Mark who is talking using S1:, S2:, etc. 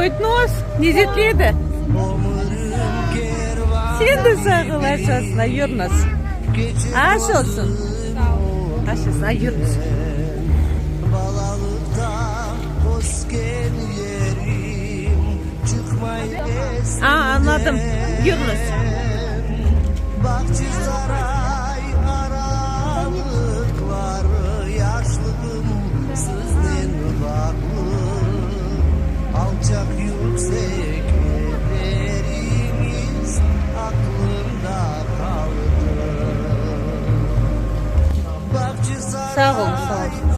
S1: Koytnoz, nizetliydi. Sen de sağılaşasın, ayırınız. Aş olsun. Aş olsun, ayırınız. Anladım. Yunus.